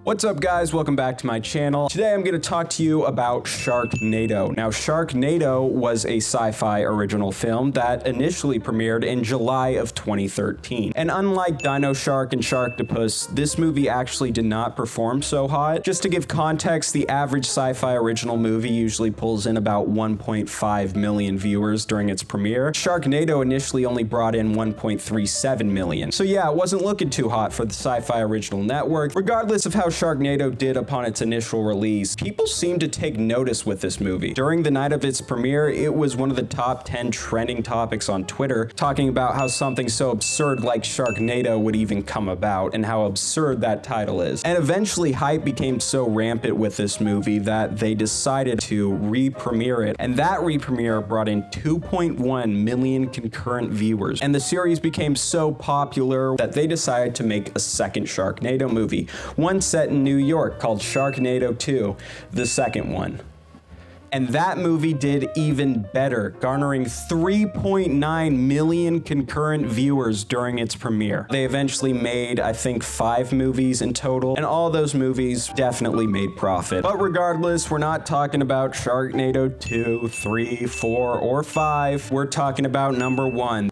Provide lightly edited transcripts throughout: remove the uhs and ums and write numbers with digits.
What's up guys, welcome back to my channel. Today I'm going to talk to you about Sharknado. Now Sharknado was a sci-fi original film that initially premiered in July of 2013. And unlike Dino Shark and Sharktopus, this movie actually did not perform so hot. Just to give context, the average sci-fi original movie usually pulls in about 1.5 million viewers during its premiere. Sharknado initially only brought in 1.37 million. So yeah, it wasn't looking too hot for the sci-fi original network. Regardless of how Sharknado did upon its initial release, people seemed to take notice with this movie. During the night of its premiere, it was one of the top 10 trending topics on Twitter, talking about how something so absurd like Sharknado would even come about and how absurd that title is. And eventually hype became so rampant with this movie that they decided to re-premiere it, and that re-premiere brought in 2.1 million concurrent viewers. And the series became so popular that they decided to make a second Sharknado movie, one set in New York called Sharknado 2, the second one. And that movie did even better, garnering 3.9 million concurrent viewers during its premiere. They eventually made, I think, 5 movies in total, and all those movies definitely made profit. But regardless, we're not talking about Sharknado 2, 3, 4, or 5. We're talking about number 1.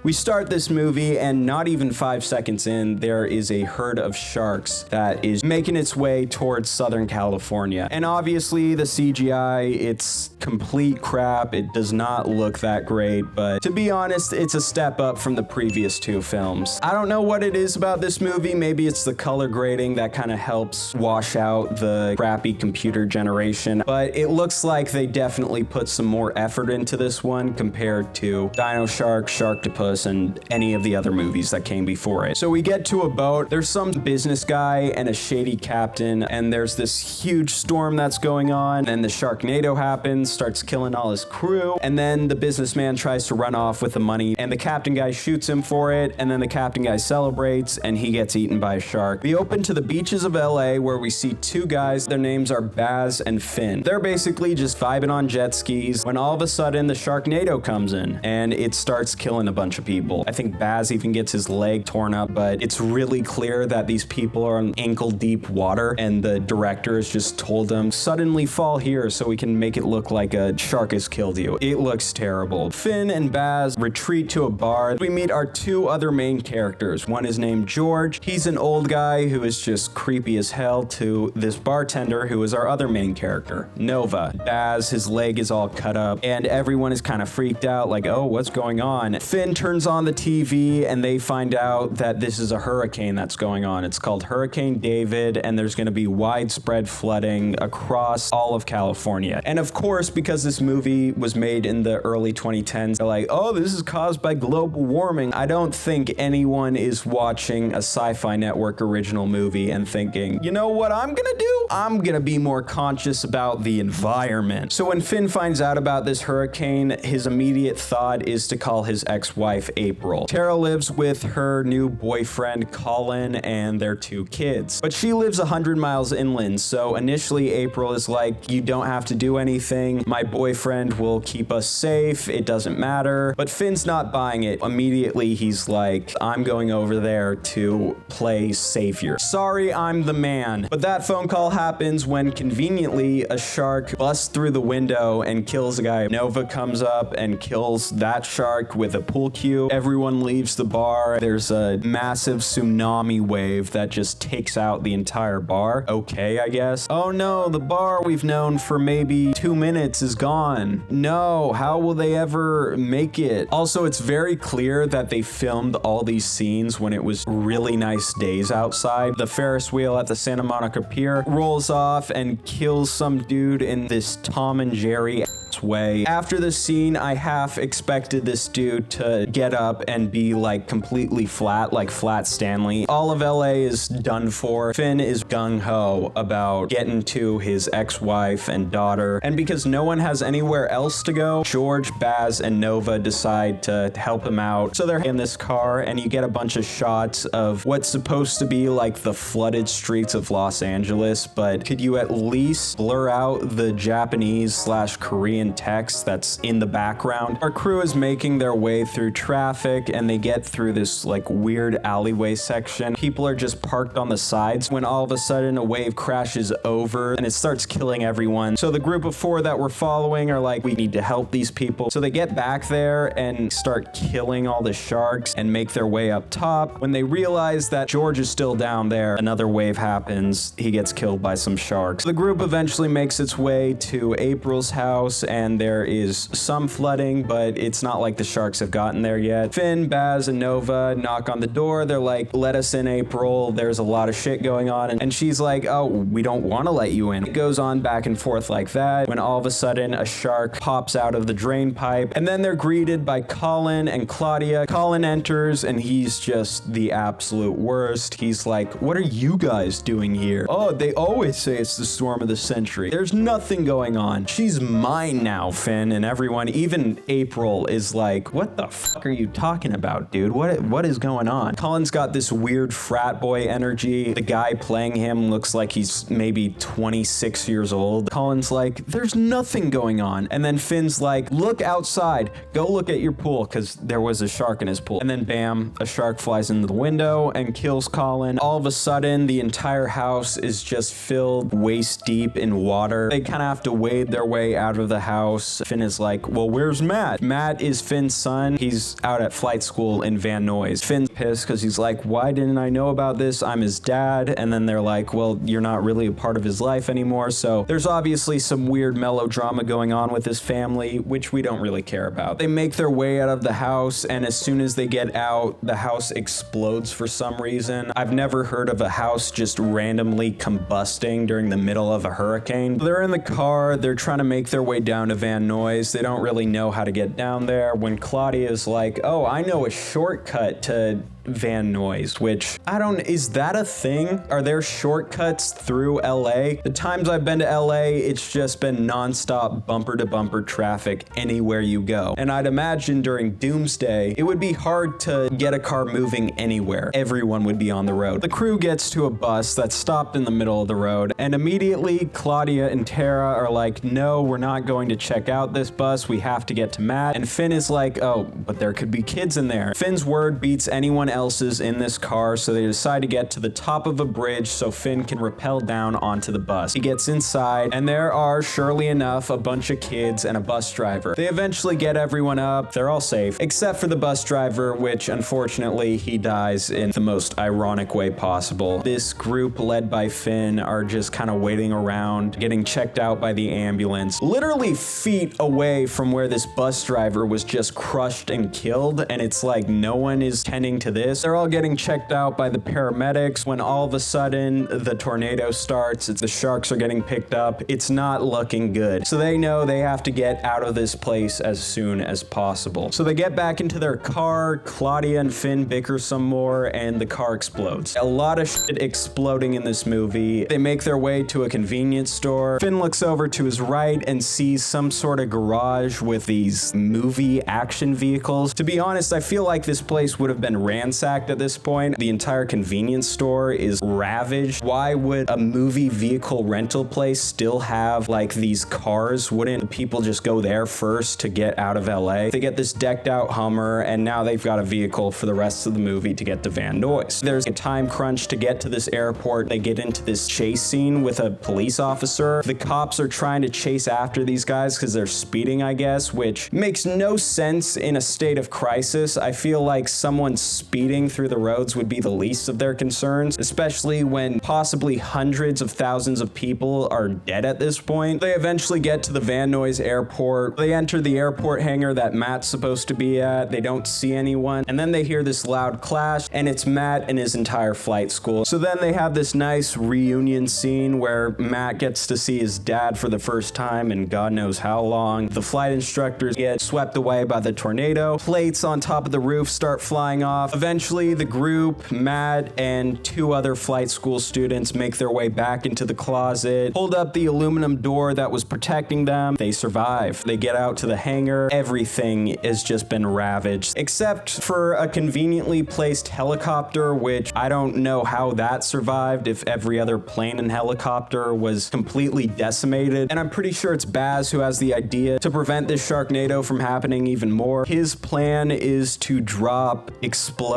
We start this movie and not even 5 seconds in, there is a herd of sharks that is making its way towards Southern California. And obviously the CGI, it's complete crap. It does not look that great, but to be honest, it's a step up from the previous 2 films. I don't know what it is about this movie. Maybe it's the color grading that kind of helps wash out the crappy computer generation, but it looks like they definitely put some more effort into this one compared to Dino Shark, Sharktopus, and any of the other movies that came before it. So we get to a boat, there's some business guy and a shady captain, and there's this huge storm that's going on, and the Sharknado happens, starts killing all his crew, and then the businessman tries to run off with the money, and the captain guy shoots him for it, and then the captain guy celebrates, and he gets eaten by a shark. We open to the beaches of LA where we see 2 guys, their names are Baz and Finn. They're basically just vibing on jet skis when all of a sudden the Sharknado comes in, and it starts killing a bunch of people. I think Baz even gets his leg torn up, but it's really clear that these people are in ankle deep water, and the director has just told them, suddenly fall here so we can make it look like a shark has killed you. It looks terrible. Finn and Baz retreat to a bar. We meet our 2 other main characters. One is named George. He's an old guy who is just creepy as hell to this bartender who is our other main character, Nova. Baz, his leg is all cut up, and everyone is kind of freaked out, like, oh, what's going on? Finn turns on the TV and they find out that this is a hurricane that's going on. It's called Hurricane David, and there's going to be widespread flooding across all of California. And of course, because this movie was made in the early 2010s, they're like, oh, this is caused by global warming. I don't think anyone is watching a Sci-Fi Network original movie and thinking, you know what I'm gonna do? I'm gonna be more conscious about the environment. So when Finn finds out about this hurricane, his immediate thought is to call his ex-wife April. Tara lives with her new boyfriend Colin and their 2 kids, but she lives 100 miles inland, so initially April is like, you don't have to do anything, my boyfriend will keep us safe, it doesn't matter. But Finn's not buying it. Immediately he's like, I'm going over there to play savior. Sorry, I'm the man. But that phone call happens when conveniently a shark busts through the window and kills a guy. Nova comes up and kills that shark with a pool cue. Everyone leaves the bar. There's a massive tsunami wave that just takes out the entire bar. Okay, I guess. Oh no, the bar we've known for maybe 2 minutes is gone. No, how will they ever make it? Also, it's very clear that they filmed all these scenes when it was really nice days outside. The Ferris wheel at the Santa Monica Pier rolls off and kills some dude in this Tom and Jerry way. After the scene, I half expected this dude to get up and be like completely flat, like Flat Stanley. All of LA is done for. Finn is gung-ho about getting to his ex-wife and daughter, and because no one has anywhere else to go, George, Baz, and Nova decide to help him out. So they're in this car, and you get a bunch of shots of what's supposed to be like the flooded streets of Los Angeles, but could you at least blur out the Japanese/Korean text that's in the background. Our crew is making their way through traffic and they get through this like weird alleyway section. People are just parked on the sides when all of a sudden a wave crashes over and it starts killing everyone. So the group of 4 that we're following are like, we need to help these people. So they get back there and start killing all the sharks and make their way up top. When they realize that George is still down there, another wave happens. He gets killed by some sharks. The group eventually makes its way to April's house and there is some flooding, but it's not like the sharks have gotten there yet. Finn, Baz, and Nova knock on the door. They're like, let us in, April. There's a lot of shit going on. And she's like, oh, we don't want to let you in. It goes on back and forth like that when all of a sudden a shark pops out of the drain pipe. And then they're greeted by Colin and Claudia. Colin enters and he's just the absolute worst. He's like, what are you guys doing here? Oh, they always say it's the storm of the century. There's nothing going on. She's mine now, Finn. And everyone, even April, is like, what the fuck are you talking about, dude? What is going on? Colin's got this weird frat boy energy. The guy playing him looks like he's maybe 26 years old. Colin's like, there's nothing going on. And then Finn's like, look outside. Go look at your pool, because there was a shark in his pool. And then bam, a shark flies into the window and kills Colin. All of a sudden, the entire house is just filled waist deep in water. They kind of have to wade their way out of the house. Finn is like, well, where's Matt? Matt is Finn's son. He's out at flight school in Van Nuys. Finn's pissed because he's like, why didn't I know about this? I'm his dad. And then they're like, well, you're not really a part of his life anymore. So there's obviously some weird melodrama going on with his family, which we don't really care about. They make their way out of the house, and as soon as they get out, the house explodes for some reason. I've never heard of a house just randomly combusting during the middle of a hurricane. They're in the car, they're trying to make their way down to Van Nuys. They don't really know how to get down there when Claudia is like, oh, I know a shortcut to Van Nuys, which is that a thing? Are there shortcuts through LA? The times I've been to LA, it's just been nonstop bumper to bumper traffic anywhere you go. And I'd imagine during Doomsday, it would be hard to get a car moving anywhere. Everyone would be on the road. The crew gets to a bus that's stopped in the middle of the road, and immediately Claudia and Tara are like, no, we're not going to check out this bus. We have to get to Matt. And Finn is like, oh, but there could be kids in there. Finn's word beats anyone else's in this car, so they decide to get to the top of a bridge so Finn can rappel down onto the bus. He gets inside, and there are, surely enough, a bunch of kids and a bus driver. They eventually get everyone up. They're all safe, except for the bus driver, which unfortunately he dies in the most ironic way possible. This group led by Finn are just kind of waiting around, getting checked out by the ambulance, literally feet away from where this bus driver was just crushed and killed, and it's like no one is tending to this. They're all getting checked out by the paramedics when all of a sudden the tornado starts. The sharks are getting picked up. It's not looking good. So they know they have to get out of this place as soon as possible. So they get back into their car. Claudia and Finn bicker some more and the car explodes. A lot of shit exploding in this movie. They make their way to a convenience store. Finn looks over to his right and sees some sort of garage with these movie action vehicles. To be honest, I feel like this place would have been ransacked at this point. The entire convenience store is ravaged. Why would a movie vehicle rental place still have like these cars? Wouldn't people just go there first to get out of LA? They get this decked out Hummer, and now they've got a vehicle for the rest of the movie to get to Van Nuys. There's a time crunch to get to this airport. They get into this chase scene with a police officer. The cops are trying to chase after these guys because they're speeding, I guess, which makes no sense in a state of crisis. I feel like someone speeding through the roads would be the least of their concerns, especially when possibly hundreds of thousands of people are dead at this point. They eventually get to the Van Nuys airport. They enter the airport hangar that Matt's supposed to be at. They don't see anyone, and then they hear this loud clash, and it's Matt and his entire flight school. So then they have this nice reunion scene where Matt gets to see his dad for the first time in God knows how long. The flight instructors get swept away by the tornado. Plates on top of the roof start flying off. Eventually, the group, Matt and 2 other flight school students, make their way back into the closet, hold up the aluminum door that was protecting them. They survive. They get out to the hangar. Everything has just been ravaged, except for a conveniently placed helicopter, which I don't know how that survived if every other plane and helicopter was completely decimated. And I'm pretty sure it's Baz who has the idea to prevent this Sharknado from happening even more. His plan is to drop explosives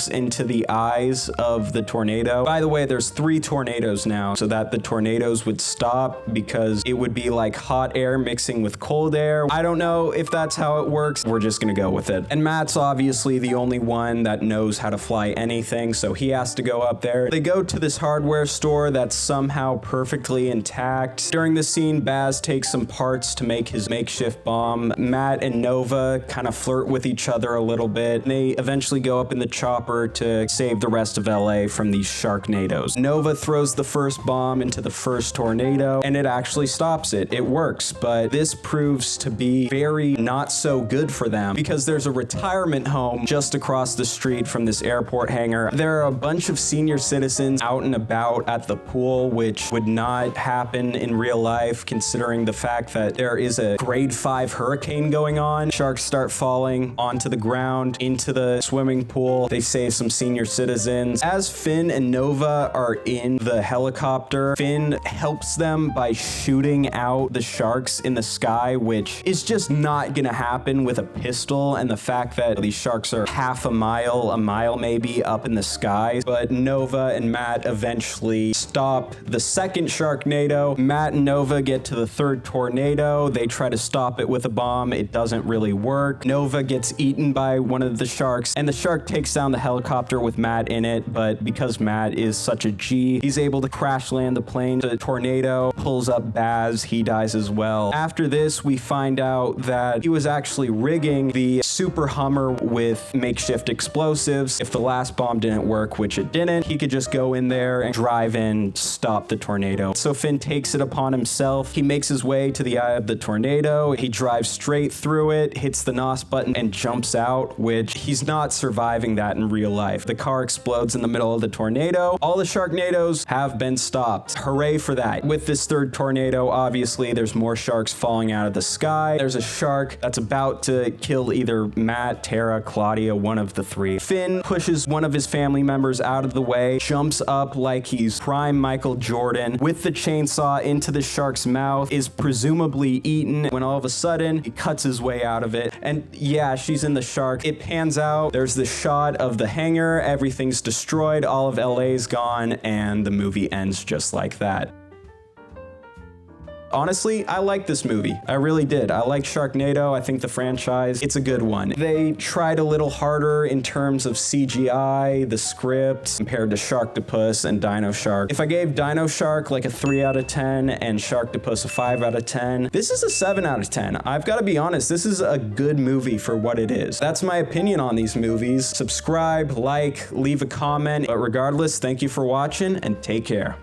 into the eyes of the tornado. By the way, there's 3 tornadoes now, so that the tornadoes would stop, because it would be like hot air mixing with cold air. I don't know if that's how it works. We're just gonna go with it. And Matt's obviously the only one that knows how to fly anything, so he has to go up there. They go to this hardware store that's somehow perfectly intact. During the scene, Baz takes some parts to make his makeshift bomb. Matt and Nova kind of flirt with each other a little bit. They eventually go up in the chopper to save the rest of LA from these Sharknadoes. Nova throws the first bomb into the first tornado, and it actually stops it. It works, but this proves to be very not so good for them, because there's a retirement home just across the street from this airport hangar. There are a bunch of senior citizens out and about at the pool, which would not happen in real life, considering the fact that there is a grade 5 hurricane going on. Sharks start falling onto the ground, into the swimming pool. They save some senior citizens. As Finn and Nova are in the helicopter, Finn helps them by shooting out the sharks in the sky, which is just not gonna happen with a pistol, and the fact that these sharks are half a mile maybe up in the sky. But Nova and Matt eventually stop the second Sharknado. Matt and Nova get to the third tornado. They try to stop it with a bomb. It doesn't really work. Nova gets eaten by one of the sharks, and the shark takes down the helicopter with Matt in it, but because Matt is such a G, he's able to crash land the plane. The tornado pulls up Baz. He dies as well. After this, we find out that he was actually rigging the Super Hummer with makeshift explosives. If the last bomb didn't work, which it didn't, he could just go in there and drive in, stop the tornado. So Finn takes it upon himself. He makes his way to the eye of the tornado. He drives straight through it, hits the NOS button, and jumps out, which he's not surviving that in real life. The car explodes in the middle of the tornado. All the Sharknadoes have been stopped. Hooray for that. With this third tornado, obviously, there's more sharks falling out of the sky. There's a shark that's about to kill either Matt, Tara, Claudia, one of the 3. Finn pushes one of his family members out of the way, jumps up like he's prime Michael Jordan with the chainsaw into the shark's mouth, is presumably eaten, when all of a sudden he cuts his way out of it. And yeah, she's in the shark. It pans out. There's the shot of the hangar. Everything's destroyed. All of LA's gone, and the movie ends just like that. Honestly, I like this movie. I really did. I like Sharknado. I think the franchise, it's a good one. They tried a little harder in terms of CGI, the script, compared to Sharktopus and Dino Shark. If I gave Dino Shark like a 3 out of 10 and Sharktopus a 5 out of 10, this is a 7 out of 10. I've got to be honest, this is a good movie for what it is. That's my opinion on these movies. Subscribe, like, leave a comment. But regardless, thank you for watching and take care.